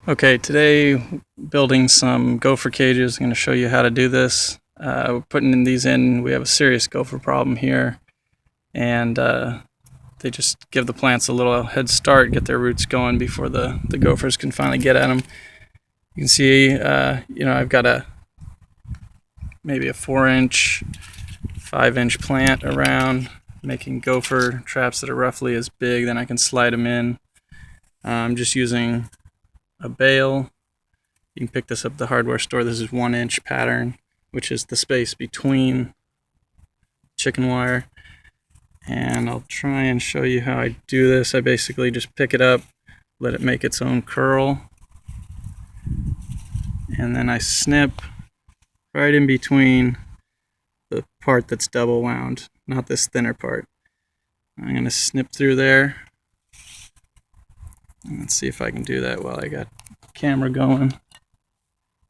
Okay, today building some gopher cages. I'm going to show you how to do this. We're putting these in. We have a serious gopher problem here, and they just give the plants a little head start, get their roots going before the gophers can finally get at them. You can see, I've got maybe a 4-inch, 5-inch plant around, making gopher traps that are roughly as big. Then I can slide them in. I'm just using a bale. You can pick this up at the hardware store. This is 1-inch pattern, which is the space between chicken wire. And I'll try and show you how I do this. I basically just pick it up, let it make its own curl, and then I snip right in between the part that's double wound, not this thinner part. I'm going to snip through there. And let's see if I can do that while I got the camera going.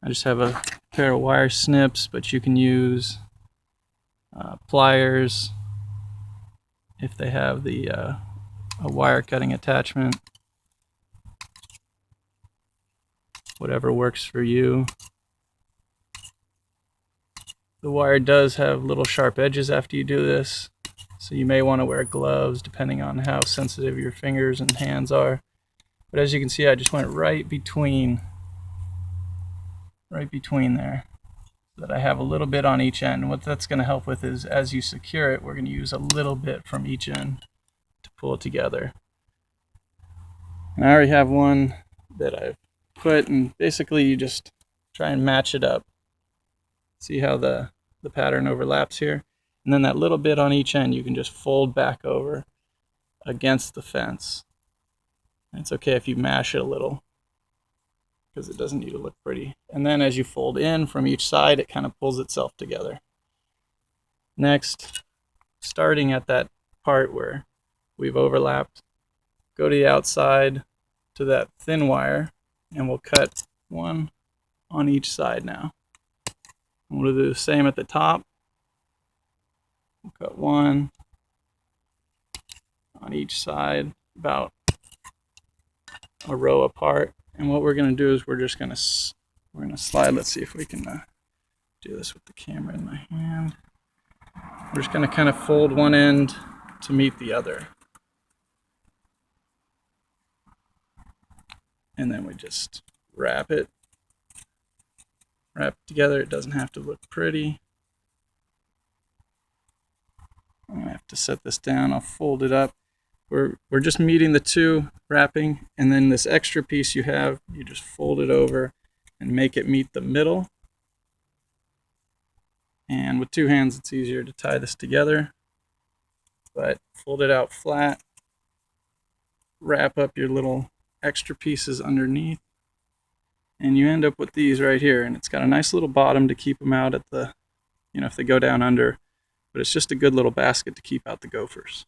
I just have a pair of wire snips, but you can use pliers if they have a wire cutting attachment. Whatever works for you. The wire does have little sharp edges after you do this, so you may want to wear gloves depending on how sensitive your fingers and hands are. But as you can see, I just went right between there, so that I have a little bit on each end. And what that's going to help with is, as you secure it, we're going to use a little bit from each end to pull it together. And I already have one that I've put, and basically you just try and match it up. See how the pattern overlaps here? And then that little bit on each end you can just fold back over against the fence. And it's okay if you mash it a little, because it doesn't need to look pretty. And then as you fold in from each side, it kind of pulls itself together. Next, starting at that part where we've overlapped, go to the outside to that thin wire, and we'll cut one on each side now. And we'll do the same at the top. We'll cut one on each side, about a row apart. And what we're going to do is we're going to slide. Let's see if we can do this with the camera in my hand. We're just going to kind of fold one end to meet the other. And then we just wrap it together. It doesn't have to look pretty. I'm going to have to set this down. I'll fold it up. We're just meeting the two, wrapping, and then this extra piece you have, you just fold it over and make it meet the middle. And with two hands it's easier to tie this together, but fold it out flat, wrap up your little extra pieces underneath, and you end up with these right here. And it's got a nice little bottom to keep them out at the, if they go down under, but it's just a good little basket to keep out the gophers.